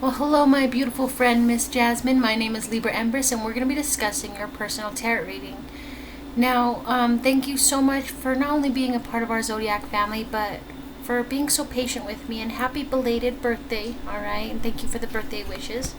Well, hello, my beautiful friend, Miss Jasmine. My name is Libra Empress, and we're going to be discussing your personal tarot reading. Now, thank you so much for not only being a part of our zodiac family, but for being so patient with me. And happy belated birthday, all right? And thank you for the birthday wishes.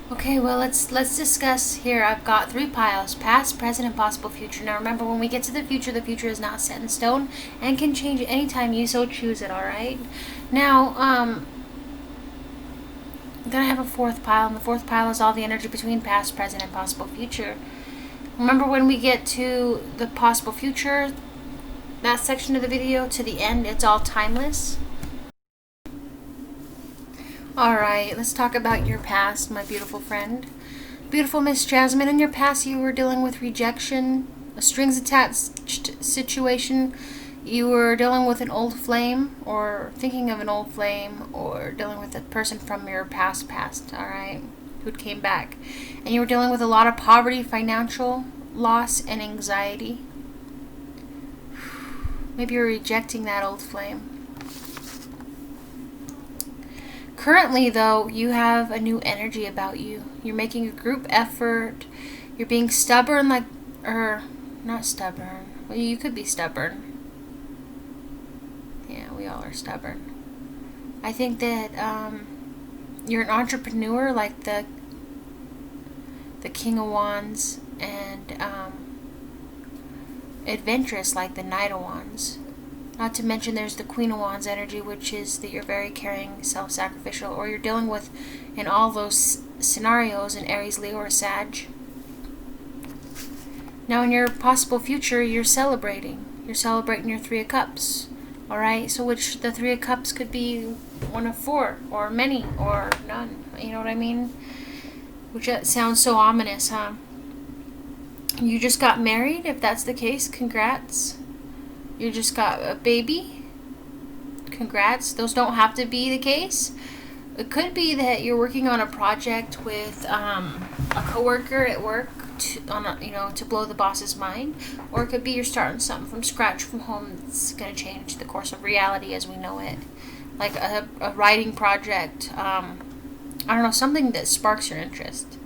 Okay, well, let's discuss here. I've got 3 piles: past, present, and possible future. Now, remember, when we get to the future is not set in stone and can change anytime you so choose it. All right. Now, then I have a 4th pile, and the 4th pile is all the energy between past, present, and possible future. Remember, when we get to the possible future, that section of the video to the end, it's all timeless. Alright, let's talk about your past, my beautiful friend. Beautiful Miss Jasmine, in your past you were dealing with rejection, a strings attached situation. You were dealing with an old flame, or thinking of an old flame, or dealing with a person from your past, alright, who came back. And you were dealing with a lot of poverty, financial loss, and anxiety. Maybe you're rejecting that old flame. Currently, though, you have a new energy about you. You're making a group effort. You're being stubborn, not stubborn. Well, you could be stubborn. Yeah, we all are stubborn. I think that you're an entrepreneur, like the King of Wands, and adventurous, like the Knight of Wands. Not to mention there's the Queen of Wands energy, which is that you're very caring, self-sacrificial, or you're dealing with, in all those scenarios, an Aries, Leo, or Sag. Now, in your possible future, you're celebrating. You're celebrating your 3 of Cups. Alright, so which the 3 of Cups could be one of 4, or many, or none. You know what I mean? Which sounds so ominous, huh? You just got married, if that's the case, congrats. You just got a baby, congrats. Those don't have to be the case. It could be that you're working on a project with a coworker at work to blow the boss's mind, or it could be you're starting something from scratch from home that's going to change the course of reality as we know it, like a writing project. I don't know, something that sparks your interest.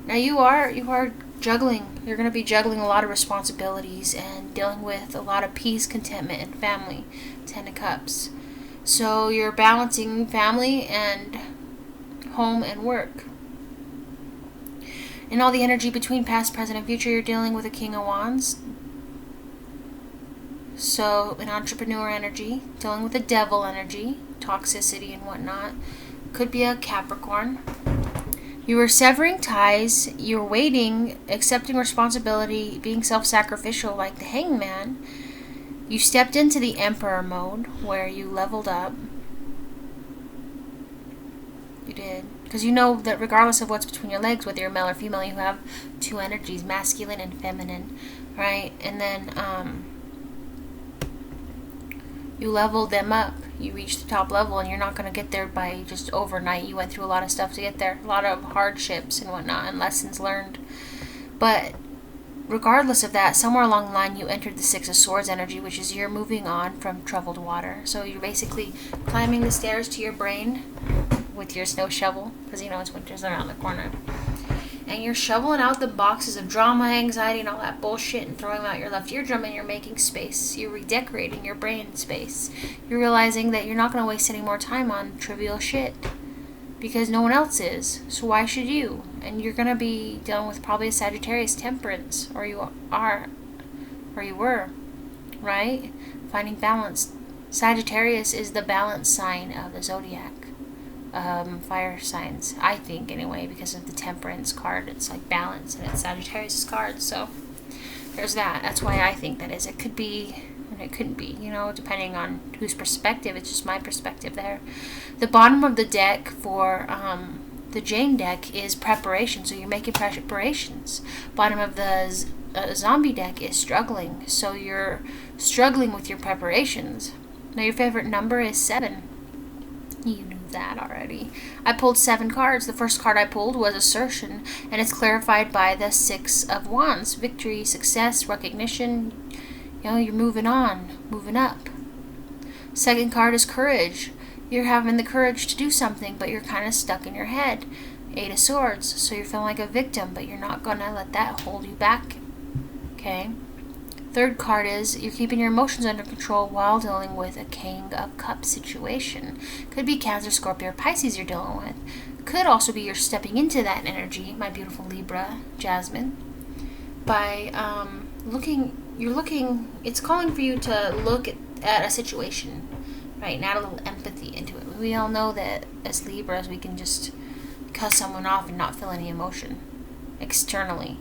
Now you are juggling. You're going to be juggling a lot of responsibilities and dealing with a lot of peace, contentment, and family. 10 of Cups. So you're balancing family and home and work. And all the energy between past, present, and future, you're dealing with a King of Wands. So an entrepreneur energy, dealing with a devil energy, toxicity and whatnot. Could be a Capricorn. You were severing ties, you were waiting, accepting responsibility, being self-sacrificial like the Hangman. You stepped into the Emperor mode where you leveled up. You did. Because you know that regardless of what's between your legs, whether you're male or female, you have 2 energies, masculine and feminine, right? And then you leveled them up. You reached the top level, and you're not going to get there by just overnight. You went through a lot of stuff to get there, a lot of hardships and whatnot, and lessons learned. But regardless of that, somewhere along the line, you entered the 6 of Swords energy, which is you're moving on from troubled water. So you're basically climbing the stairs to your brain with your snow shovel, because you know it's winter's around the corner. And you're shoveling out the boxes of drama, anxiety, and all that bullshit and throwing them out your left eardrum, and you're making space. You're redecorating your brain space. You're realizing that you're not going to waste any more time on trivial shit because no one else is. So why should you? And you're going to be dealing with probably a Sagittarius temperance, or you are, or you were, right? Finding balance. Sagittarius is the balance sign of the zodiac. Fire signs, I think anyway, because of the temperance card. It's like balance, and it's Sagittarius card, so there's that. That's why I think that is. It could be and it couldn't be, depending on whose perspective. It's just my perspective there. The bottom of the deck for the Jane deck is preparation, so you're making preparations. Bottom of the zombie deck is struggling, so you're struggling with your preparations. Now your favorite number is 7. You knew that already. I pulled 7 cards. The first card I pulled was assertion, and it's clarified by the 6 of Wands. Victory, success, recognition. You're moving on, moving up. Second card is courage. you're having the courage to do something, but you're kind of stuck in your head. 8 of Swords, so you're feeling like a victim, but you're not gonna let that hold you back. Okay. Third card is you're keeping your emotions under control while dealing with a King of Cups situation. Could be Cancer, Scorpio, or Pisces you're dealing with. Could also be you're stepping into that energy, my beautiful Libra, Jasmine, by it's calling for you to look at a situation, right? And add a little empathy into it. We all know that as Libras, we can just cuss someone off and not feel any emotion externally.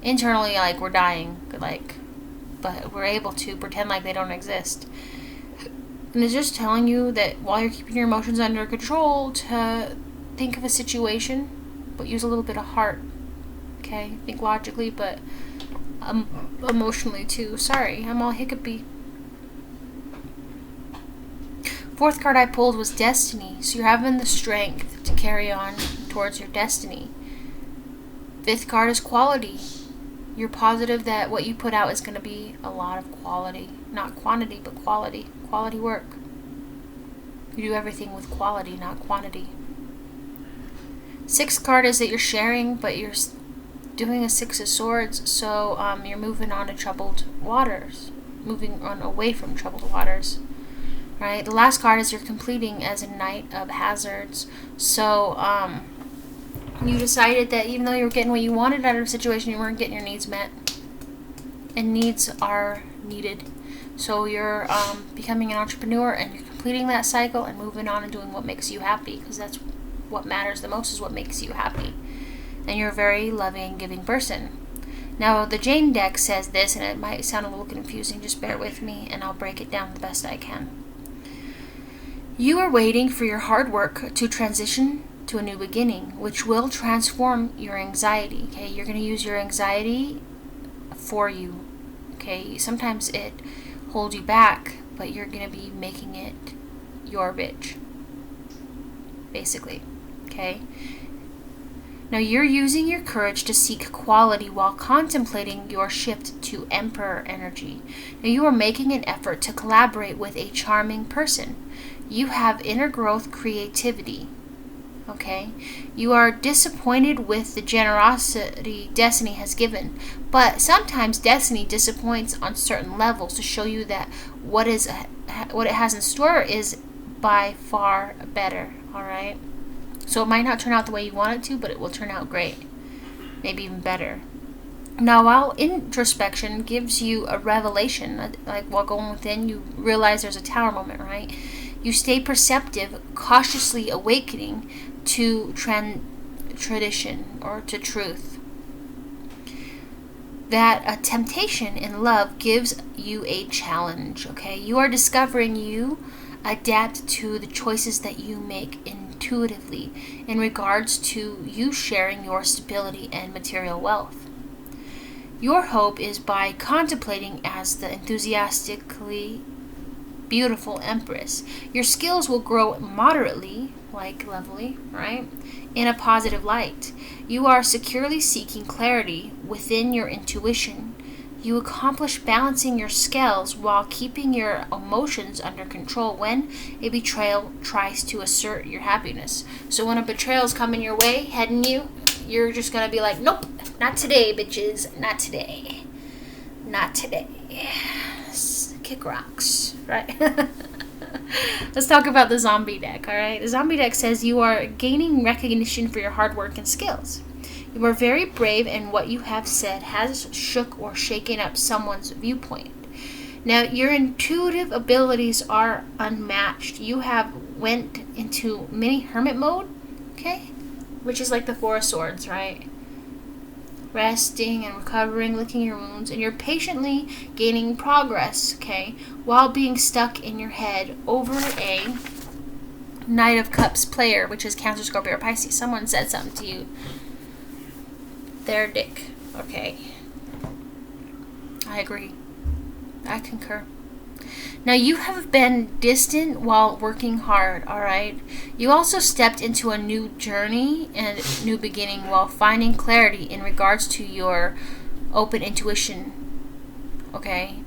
Internally, like, we're dying, like, but we're able to pretend like they don't exist. And it's just telling you that while you're keeping your emotions under control, to think of a situation, but use a little bit of heart. Okay? Think logically, but emotionally too. Sorry, I'm all hiccupy. Fourth card I pulled was Destiny. So you're having the strength to carry on towards your destiny. Fifth card is Quality. You're positive that what you put out is going to be a lot of quality. Not quantity, but quality. Quality work. You do everything with quality, not quantity. Sixth card is that you're sharing, but you're doing a 6 of Swords, so you're moving on to troubled waters. Moving on away from troubled waters. Right? The last card is you're completing as a Knight of Hazards. So, you decided that even though you were getting what you wanted out of a situation, you weren't getting your needs met. And needs are needed. So you're becoming an entrepreneur, and you're completing that cycle and moving on and doing what makes you happy, because that's what matters the most, is what makes you happy. And you're a very loving, giving person. Now, the Jane deck says this, and it might sound a little confusing. Just bear with me, and I'll break it down the best I can. You are waiting for your hard work to transition to a new beginning, which will transform your anxiety. Okay, you're going to use your anxiety for you. Okay, sometimes it holds you back, but you're going to be making it your bitch, basically. Okay, now you're using your courage to seek quality while contemplating your shift to Emperor energy. Now you are making an effort to collaborate with a charming person. You have inner growth, creativity. Okay, you are disappointed with the generosity Destiny has given, but sometimes Destiny disappoints on certain levels to show you that what it has in store is by far better. All right, so it might not turn out the way you want it to, but it will turn out great, maybe even better. Now, while introspection gives you a revelation, like while going within, you realize there's a tower moment, right? You stay perceptive, cautiously awakening to tradition or to truth. That a temptation in love gives you a challenge, okay? You are discovering you adapt to the choices that you make intuitively in regards to you sharing your stability and material wealth. Your hope is by contemplating as the enthusiastically beautiful Empress. Your skills will grow moderately, like lovely, right? In a positive light. You are securely seeking clarity within your intuition. You accomplish balancing your scales while keeping your emotions under control when a betrayal tries to assert your happiness. So when a betrayal's coming your way, heading you, you're just gonna be like, nope, not today, bitches, not today. Not today. Kick rocks, right? Let's talk about the zombie deck, alright? The zombie deck says you are gaining recognition for your hard work and skills. You are very brave, and what you have said has shook or shaken up someone's viewpoint. Now, your intuitive abilities are unmatched. You have went into mini hermit mode, okay? Which is like the 4 of Swords, right? Resting and recovering, licking your wounds, and you're patiently gaining progress, okay, while being stuck in your head over a Knight of Cups player, which is Cancer, Scorpio, or Pisces. Someone said something to you. Their dick, okay. I agree. I concur. Now, you have been distant while working hard, alright? You also stepped into a new journey and new beginning while finding clarity in regards to your open intuition, okay,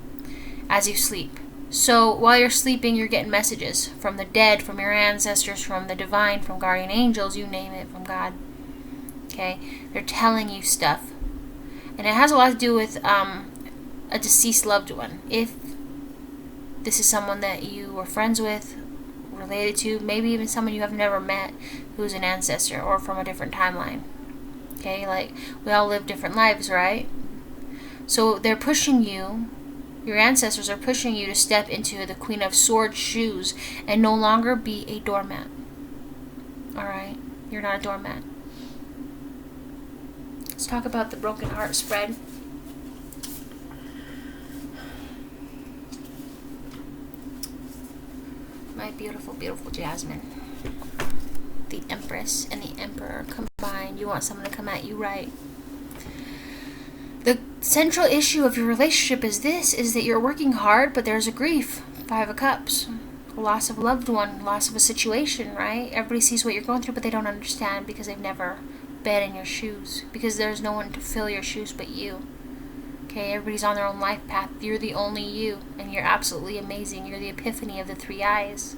as you sleep. So while you're sleeping, you're getting messages from the dead, from your ancestors, from the divine, from guardian angels, you name it, from God. Okay? They're telling you stuff. And it has a lot to do with a deceased loved one. If this is someone that you were friends with, related to, maybe even someone you have never met who's an ancestor or from a different timeline. Okay? Like, we all live different lives, right? So they're pushing you, your ancestors are pushing you to step into the Queen of Swords shoes and no longer be a doormat. Alright? You're not a doormat. Let's talk about the broken heart spread. My beautiful, beautiful Jasmine. The Empress and the Emperor combined. You want someone to come at you right. The central issue of your relationship is that you're working hard, but there's a grief. 5 of Cups. A loss of a loved one, loss of a situation, right? Everybody sees what you're going through, but they don't understand because they've never been in your shoes. Because there's no one to fill your shoes but you. Okay, everybody's on their own life path. You're the only you, and you're absolutely amazing. You're the epiphany of the 3 eyes.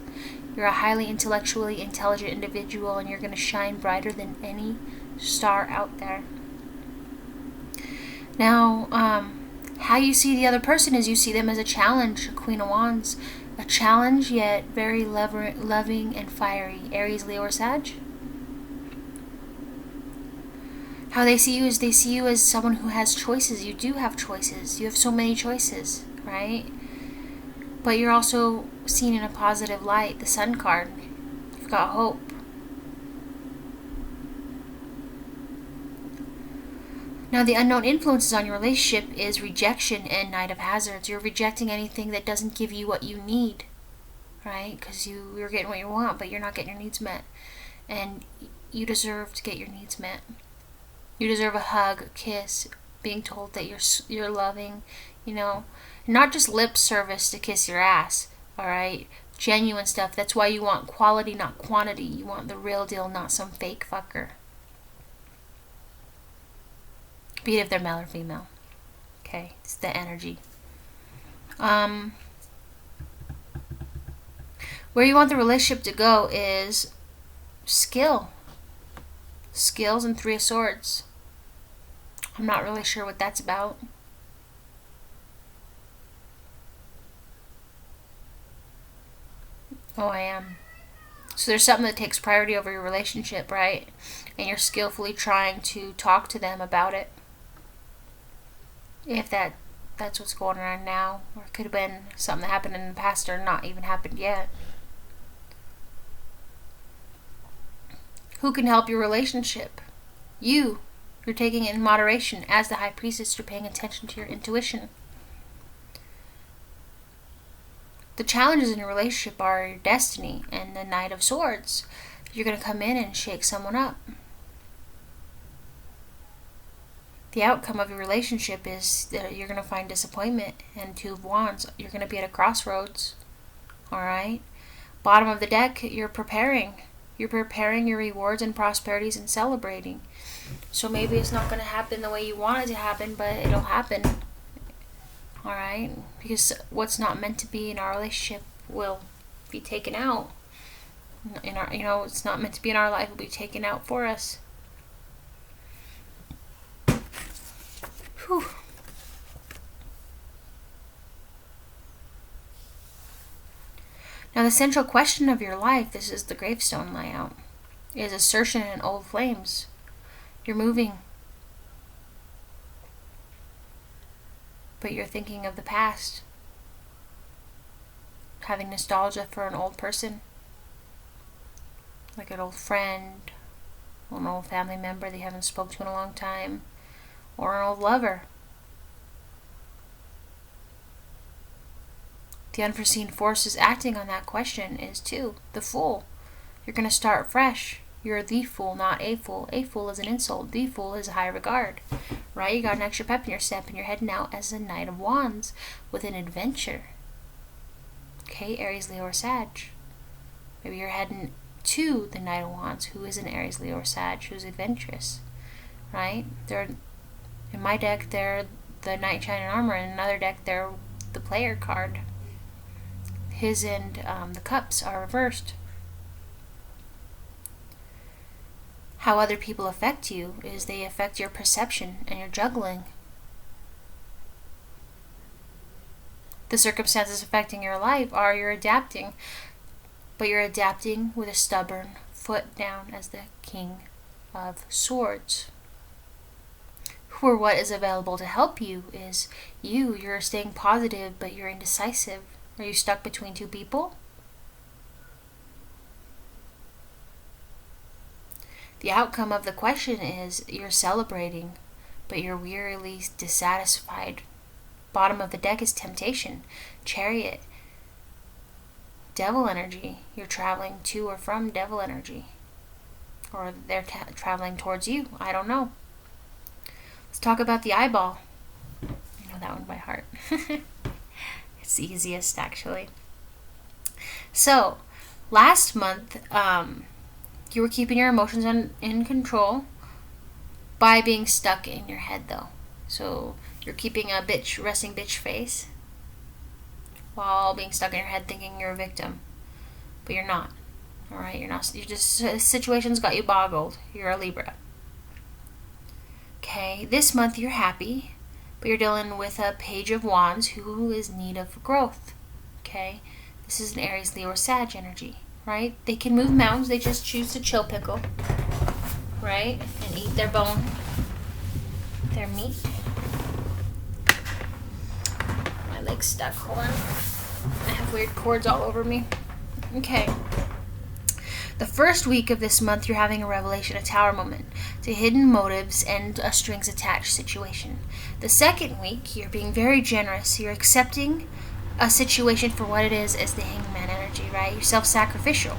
You're a highly intellectually intelligent individual, and you're going to shine brighter than any star out there. Now, how you see the other person is you see them as a challenge, a Queen of Wands. A challenge, yet very loving and fiery. Aries, Leo, or Sag. How they see you is they see you as someone who has choices. You do have choices. You have so many choices, right? But you're also seen in a positive light. The Sun card. You've got hope. Now, the unknown influences on your relationship is rejection and Knight of Hazards. You're rejecting anything that doesn't give you what you need, right? Because you're getting what you want, but you're not getting your needs met. And you deserve to get your needs met. You deserve a hug, a kiss, being told that you're loving, you know. Not just lip service to kiss your ass, all right? Genuine stuff. That's why you want quality, not quantity. You want the real deal, not some fake fucker. Be it if they're male or female. Okay, it's the energy. Where you want the relationship to go is skill. Skills and 3 of Swords. I'm not really sure what that's about. Oh, I am. So there's something that takes priority over your relationship, right? And you're skillfully trying to talk to them about it. If that's what's going on now. Or it could have been something that happened in the past or not even happened yet. Who can help your relationship? You. You're taking it in moderation. As the High Priestess, you're paying attention to your intuition. The challenges in your relationship are your destiny and the Knight of Swords. You're going to come in and shake someone up. The outcome of your relationship is that you're going to find disappointment. And 2 of Wands, you're going to be at a crossroads. Alright? Bottom of the deck, you're preparing. You're preparing your rewards and prosperities and celebrating. So maybe it's not going to happen the way you want it to happen, but it'll happen. Alright? Because what's not meant to be in our relationship will be taken out. It's not meant to be in our life, will be taken out for us. Whew. Now, the central question of your life, this is the gravestone layout, is assertion and old flames. You're moving, but you're thinking of the past, having nostalgia for an old person, like an old friend, or an old family member that you haven't spoken to in a long time, or an old lover. The unforeseen forces acting on that question is 2, the Fool. You're going to start fresh. You're the Fool, not a fool. A fool is an insult. The Fool is a high regard. Right? You got an extra pep in your step and you're heading out as a Knight of Wands with an adventure. Okay, Aries, Leo, or Sag. Maybe you're heading to the Knight of Wands, who is an Aries, Leo, or Sag, who's adventurous. Right? In my deck, they're the Knight in Shining Armor. In another deck, they're the Player card. His and the cups are reversed. How other people affect you is they affect your perception and your juggling. The circumstances affecting your life are you're adapting, but you're adapting with a stubborn foot down as the King of Swords. For what is available to help you is you're staying positive, but you're indecisive. Are you stuck between two people? The outcome of the question is you're celebrating, but you're wearily dissatisfied. Bottom of the deck is temptation, Chariot, devil energy. You're traveling to or from devil energy. Or they're traveling towards you. I don't know. Let's talk about the eyeball. I know that one by heart. It's the easiest, actually. So, last month, you were keeping your emotions in control by being stuck in your head, though. So, you're keeping a resting bitch face while being stuck in your head thinking you're a victim. But you're not. Alright? You're not. Situations got you boggled. You're a Libra. Okay, this month you're happy, but you're dealing with a Page of Wands who is in need of growth. Okay, this is an Aries, Leo, or Sag energy, right? They can move mountains, they just choose to chill pickle, right? And eat their bone, their meat. My leg's stuck, hold on. I have weird cords all over me. Okay. The first week of this month, you're having a revelation, a tower moment, to hidden motives and a strings attached situation. The second week, you're being very generous. You're accepting a situation for what it is as the hangman energy, right? You're self-sacrificial.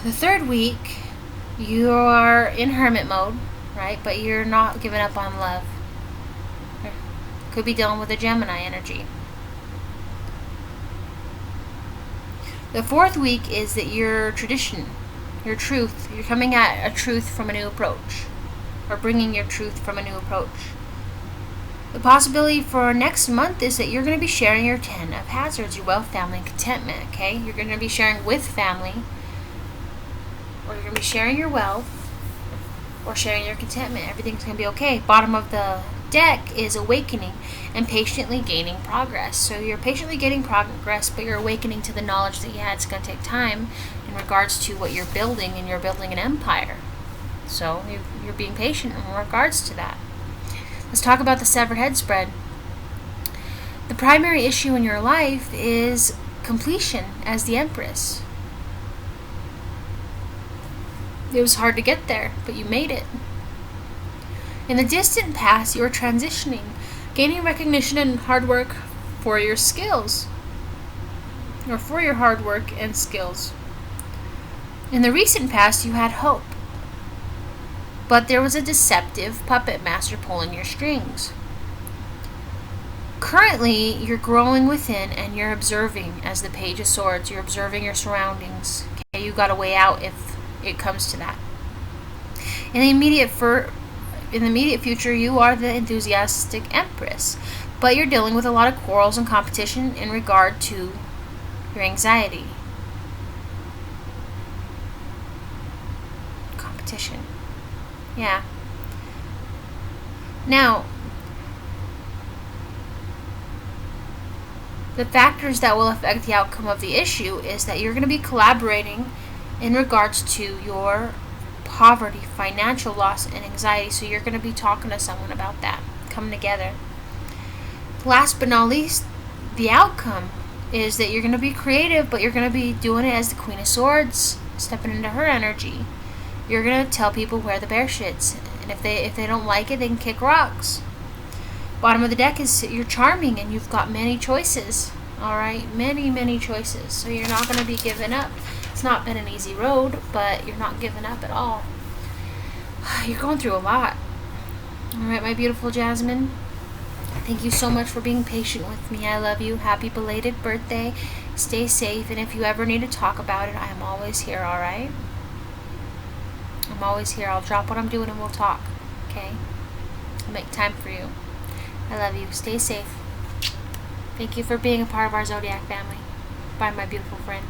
The third week, you are in hermit mode, right? But you're not giving up on love. Could be dealing with a Gemini energy. The fourth week is that your tradition, your truth, you're coming at a truth from a new approach, or bringing your truth from a new approach. The possibility for next month is that you're going to be sharing your 10 of hazards, your wealth, family, and contentment, okay? You're going to be sharing with family, or you're going to be sharing your wealth, or sharing your contentment. Everything's going to be okay. Bottom of the deck is awakening and patiently gaining progress. So you're patiently getting progress, but you're awakening to the knowledge that it's going to take time in regards to what you're building, and you're building an empire. So you're being patient in regards to that. Let's talk about the severed head spread. The primary issue in your life is completion as the Empress. It was hard to get there, but you made it. In the distant past, you were transitioning, gaining recognition and hard work for your skills, or for your hard work and skills. In the recent past, you had hope, but there was a deceptive puppet master pulling your strings. Currently, you're growing within and you're observing as the Page of Swords. You're observing your surroundings. Okay, you got a way out if it comes to that. In the immediate future, you are the enthusiastic Empress, but you're dealing with a lot of quarrels and competition in regard to your anxiety. Competition. Yeah. Now, the factors that will affect the outcome of the issue is that you're going to be collaborating in regards to your poverty, financial loss, and anxiety. So you're going to be talking to someone about that, coming together. Last but not least, the outcome is that you're going to be creative, but you're going to be doing it as the Queen of Swords, stepping into her energy. You're going to tell people where the bear shits, and if they don't like it, they can kick rocks. Bottom of the deck is you're charming and you've got many choices. Alright, many choices. So you're not going to be giving up. It's not been an easy road, but you're not giving up at all. You're going through a lot. Alright, my beautiful Jasmine. Thank you so much for being patient with me. I love you. Happy belated birthday. Stay safe, and if you ever need to talk about it, I am always here, alright? I'm always here. I'll drop what I'm doing and we'll talk. Okay? I'll make time for you. I love you. Stay safe. Thank you for being a part of our Zodiac family. Bye, my beautiful friend.